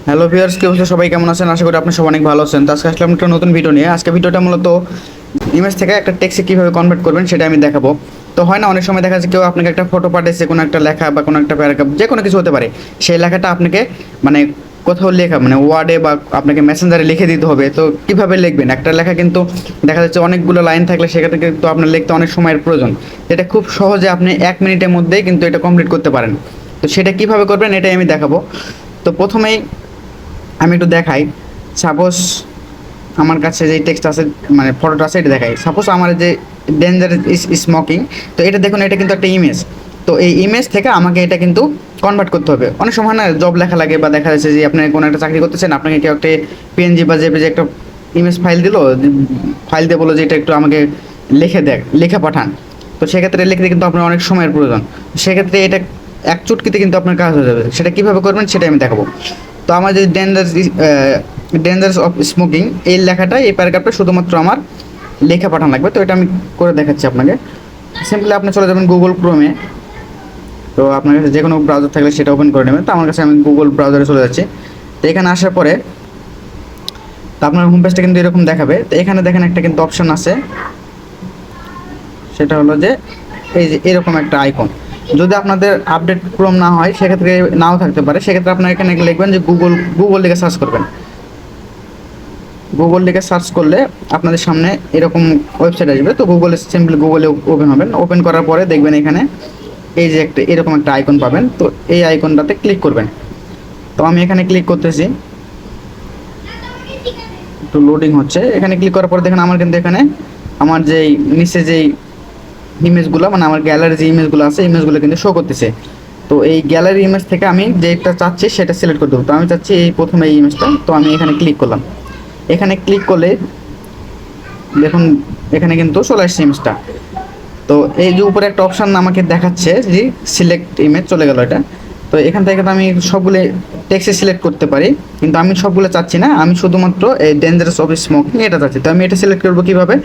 Hello viewers, কি অবস্থা? সবাই কেমন আছেন? আশা করি আপনি সব অনেক ভালো আছেন। তো আজকে আসলাম একটা নতুন ভিডিও নিয়ে। আজকে ভিডিওটা মূলত ইমেজ থেকে একটা টেক্সটে কীভাবে কনভার্ট করবেন সেটা আমি দেখাবো। তো হয় না, অনেক সময় দেখা যাচ্ছে কেউ আপনাকে একটা ফটো পাঠিয়েছে, কোনো একটা লেখা বা কোনো একটা প্যারাগ্রাফ, যে কোনো কিছু হতে পারে। সেই লেখাটা আপনাকে মানে কোথাও লেখা মানে ওয়ার্ডে বা আপনাকে মেসেঞ্জারে লিখে দিতে হবে। তো কীভাবে লিখবেন? একটা লেখা কিন্তু দেখা যাচ্ছে অনেকগুলো লাইন থাকলে সেক্ষেত্রে কিন্তু আপনার লিখতে অনেক সময়ের প্রয়োজন। এটা খুব সহজে আপনি 1 মিনিটের মধ্যেই কিন্তু এটা কমপ্লিট করতে পারেন। তো সেটা কীভাবে করবেন এটাই আমি দেখাবো। তো প্রথমেই আমি একটু দেখাই। সাপোজ আমার কাছে যে টেক্সট আছে মানে ফটোটা আছে এটা দেখাই। সাপোজ আমার যে ডেঞ্জার ইজ স্মোকিং, তো এটা দেখুন, এটা কিন্তু একটা ইমেজ। তো এই ইমেজ থেকে আমাকে এটা কিন্তু কনভার্ট করতে হবে। অনেক সময় না জব লেখা লাগে বা দেখা যাচ্ছে যে আপনি কোনো একটা চাকরি করতেছেন, আপনাকে কেউ একটা পিএনজি বা জেপিজি একটা ইমেজ ফাইল দিল, ফাইল দিয়ে বলো যে এটা একটু আমাকে লিখে পাঠান। তো সেক্ষেত্রে লিখতে কিন্তু আপনার অনেক সময়ের প্রয়োজন। সেক্ষেত্রে এটা এক চুটকিতে কিন্তু আপনার কাজ হয়ে যাবে। সেটা কীভাবে করবেন সেটা আমি দেখাবো। তো আমার যে ডেঞ্জারাস অফ স্মোকিং এই লেখাটা, এই প্যারাগ্রাফটা শুধুমাত্র আমার লেখা পাঠানো লাগবে। তো এটা আমি করে দেখাচ্ছি আপনাকে। সিম্পলি আপনি চলে যাবেন গুগল ক্রোমে। তো আপনার কাছে যে কোনো ব্রাউজার থাকলে সেটা ওপেন করে নেবেন। তো আমার কাছে আমি গুগল ব্রাউজারে চলে যাচ্ছি। তো এখানে আসার পরে তো আপনার হোম পেজটা কিন্তু এরকম দেখাবে। তো এখানে দেখেন একটা কিন্তু অপশন আছে, সেটা হলো যে এই যে এরকম একটা আইকন। যদি আপনাদের আপডেট ক্রোম না হয় সেক্ষেত্রে নাও থাকতে পারে। সেক্ষেত্রে আপনার এখানে লিখবেন যে গুগল লিখে সার্চ করবেন। গুগল লিখে সার্চ করলে আপনাদের সামনে এরকম ওয়েবসাইট আসবে। তো সিম্পলি গুগলে ওপেন হবেন। ওপেন করার পরে দেখবেন এখানে এই যে এরকম একটা আইকন পাবেন। তো এই আইকনটাতে ক্লিক করবেন। তো আমি এখানে ক্লিক করতেছি, একটু লোডিং হচ্ছে। এখানে ক্লিক করার পরে দেখেন আমার কিন্তু এখানে আমার যেই নিচে যেই ইমেজগুলো মানে আমার গ্যালারি যে ইমেজগুলো আছে, ইমেজগুলো কিন্তু শো করতেছে। তো এই গ্যালারি ইমেজ থেকে আমি যেটা চাচ্ছি সেটা সিলেক্ট করে দেবো। তো আমি চাচ্ছি এই প্রথমে এই ইমেজটা। তো আমি এখানে ক্লিক করলাম। এখানে ক্লিক করলে দেখুন এখানে কিন্তু চলে আসছে ইমেজটা। তো এই যে উপরে একটা অপশান আমাকে দেখাচ্ছে যে সিলেক্ট ইমেজ, চলে গেল এটা। তো এখান থেকে তো আমি সবগুলো টেক্সটে সিলেক্ট করতে পারি, কিন্তু আমি সবগুলো চাচ্ছি না। আমি শুধুমাত্র এই ডেঞ্জারাস অফ স্মোকিং এটা চাচ্ছি। তো আমি এটা সিলেক্ট করবো কীভাবে?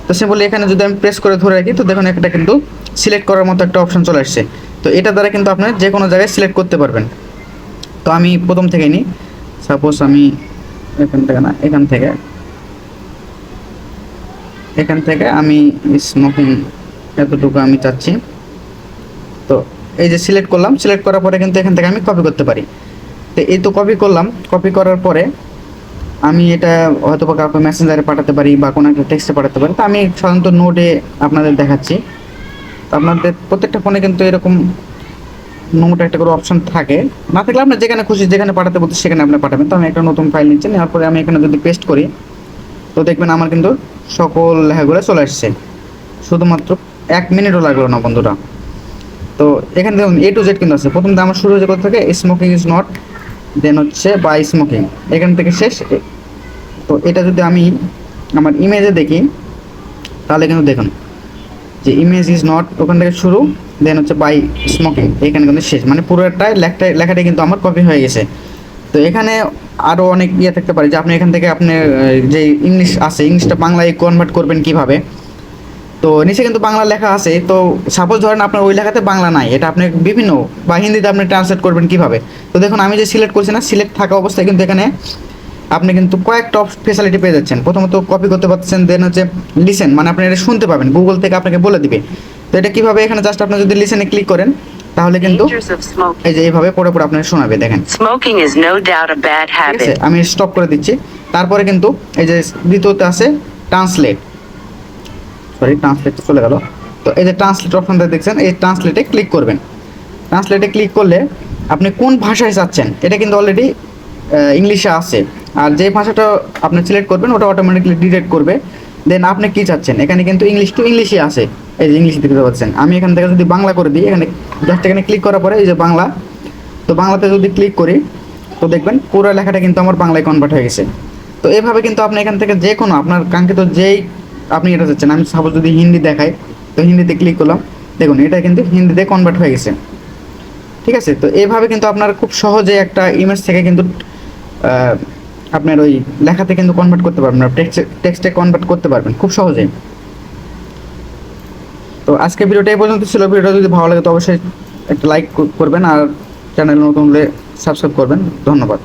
তো সিম্পলি এখানে যদি আমি প্রেস করে ধরে রাখি, তো দেখুন এটা কিন্তু সিলেক্ট করার মতো একটা অপশন চলে আসছে। তো এটা দ্বারা কিন্তু আপনার যে কোনো জায়গায় সিলেক্ট করতে পারবেন। তো আমি প্রথম থেকে নিই। সাপোজ আমি এখান থেকে আমি স্মোকিং এতটুকু আমি চাচ্ছি। তো এই যে সিলেক্ট করলাম, সিলেক্ট করার পরে কিন্তু এখান থেকে আমি কপি করতে পারি। তো এই তো কপি করলাম। কপি করার পরে আমি এটা হয়তো বা কাউকে মেসেঞ্জারে পাঠাতে পারি বা কোনো একটা টেক্সটে পাঠাতে পারি। তো আমি সাধারণত নোটে আপনাদের দেখাচ্ছি। তো আপনাদের প্রত্যেকটা ফোনে কিন্তু এরকম নোট একটা করে অপশন থাকে। না থাকলে আপনার যেখানে খুশি যেখানে পাঠাতে বলতে সেখানে আপনি পাঠাবেন। তো আমি একটা নতুন ফাইল নিচ্ছি, নেওয়ার পরে আমি এখানে যদি পেস্ট করি, তো দেখবেন আমার কিন্তু সকল লেখাগুলো চলে আসছে। শুধুমাত্র 1 মিনিটও লাগলো না বন্ধুরা। তো এখানে দেখুন A to Z কিন্তু আছে। প্রথমে আমার শুরু হয়ে কোথা থেকে, স্মোকিং ইজ নট, দেন হচ্ছে বাই স্মোকিং, এখান থেকে শেষ। তো এটা যদি আমি আমার ইমেজে দেখি তাহলে কিন্তু দেখুন যে ইমেজ ইজ নট ওখান থেকে শুরু, দেন হচ্ছে বাই স্মোকিং, এখানে কিন্তু শেষ। মানে পুরোটাই লেখাটাই কিন্তু আমার কপি হয়ে গেছে। তো এখানে আরও অনেক ইয়ে থাকতে পারে যে আপনি এখান থেকে আপনার যে ইংলিশ আছে, ইংলিশটা বাংলায় কনভার্ট করবেন কিভাবে। তো নিচে কিন্তু বাংলা লেখা আছে। তো সাপোজ ধরেন আপনার ওই লেখাতে বাংলা নাই, এটা আপনি বিভিন্ন বা হিন্দিতে আপনি ট্রান্সলেট করবেন কিভাবে। তো দেখুন আমি যে সিলেক্ট করছি না, সিলেক্ট থাকা অবস্থায় কিন্তু এখানে আপনি কিন্তু কয়েকটা ফেসিলিটি পেয়ে যাচ্ছেন। প্রথমত কপি করতে পারছেন, দেন হচ্ছে লিসেন, মানে আপনি এটা শুনতে পাবেন, গুগল থেকে আপনাকে বলে দিবে। তো এটা কীভাবে, এখানে জাস্ট আপনি যদি লিসেনে ক্লিক করেন তাহলে কিন্তু এই যে এইভাবে পড়ে পড়ে আপনাকে শোনাবে। দেখেন ঠিক আছে, আমি স্টপ করে দিচ্ছি। তারপরে কিন্তু এই যে দ্বিতীয়তে আছে ট্রান্সলেট চলে গেল। তো এই যে ট্রান্সলেট অপশনটা দেখছেন, এই ট্রান্সলেটে ক্লিক করবেন। ট্রান্সলেটে ক্লিক করলে আপনি কোন ভাষায় চাচ্ছেন এটা কিন্তু অলরেডি ইংলিশে আছে। আর যে ভাষাটা আপনি সিলেক্ট করবেন ওটা অটোমেটিকলি ডিটেক্ট করবে। দেন আপনি কী চাচ্ছেন, এখানে কিন্তু ইংলিশ টু ইংলিশই আছে। এই যে ইংলিশ দেখতে পাচ্ছেন। আমি এখান থেকে যদি বাংলা করে দিই, এখানে জাস্ট এখানে ক্লিক করার পরে এই যে বাংলা, তো বাংলাতে যদি ক্লিক করি তো দেখবেন পুরো লেখাটা কিন্তু আমার বাংলায় কনভার্ট হয়ে গেছে। তো এভাবে কিন্তু আপনি এখান থেকে যে কোনো আপনার কাঙ্ক্ষিত যেই আপনি এটা চাচ্ছেন, আমি সাপোজ যদি হিন্দি দেখাই, তো হিন্দিতে ক্লিক করলাম, দেখুন এটা কিন্তু হিন্দিতে কনভার্ট হয়ে গেছে। ঠিক আছে, তো এইভাবে কিন্তু আপনার খুব সহজে একটা ইমেজ থেকে কিন্তু আপনার ওই লেখাতে কিন্তু কনভার্ট করতে পারবেন, টেক্সটে কনভার্ট করতে পারবেন খুব সহজেই। তো আজকে ভিডিওটা এই পর্যন্ত ছিল। ভিডিওটা যদি ভালো লাগে তো অবশ্যই একটা লাইক করবেন, আর চ্যানেল নতুন হলে সাবস্ক্রাইব করবেন। ধন্যবাদ।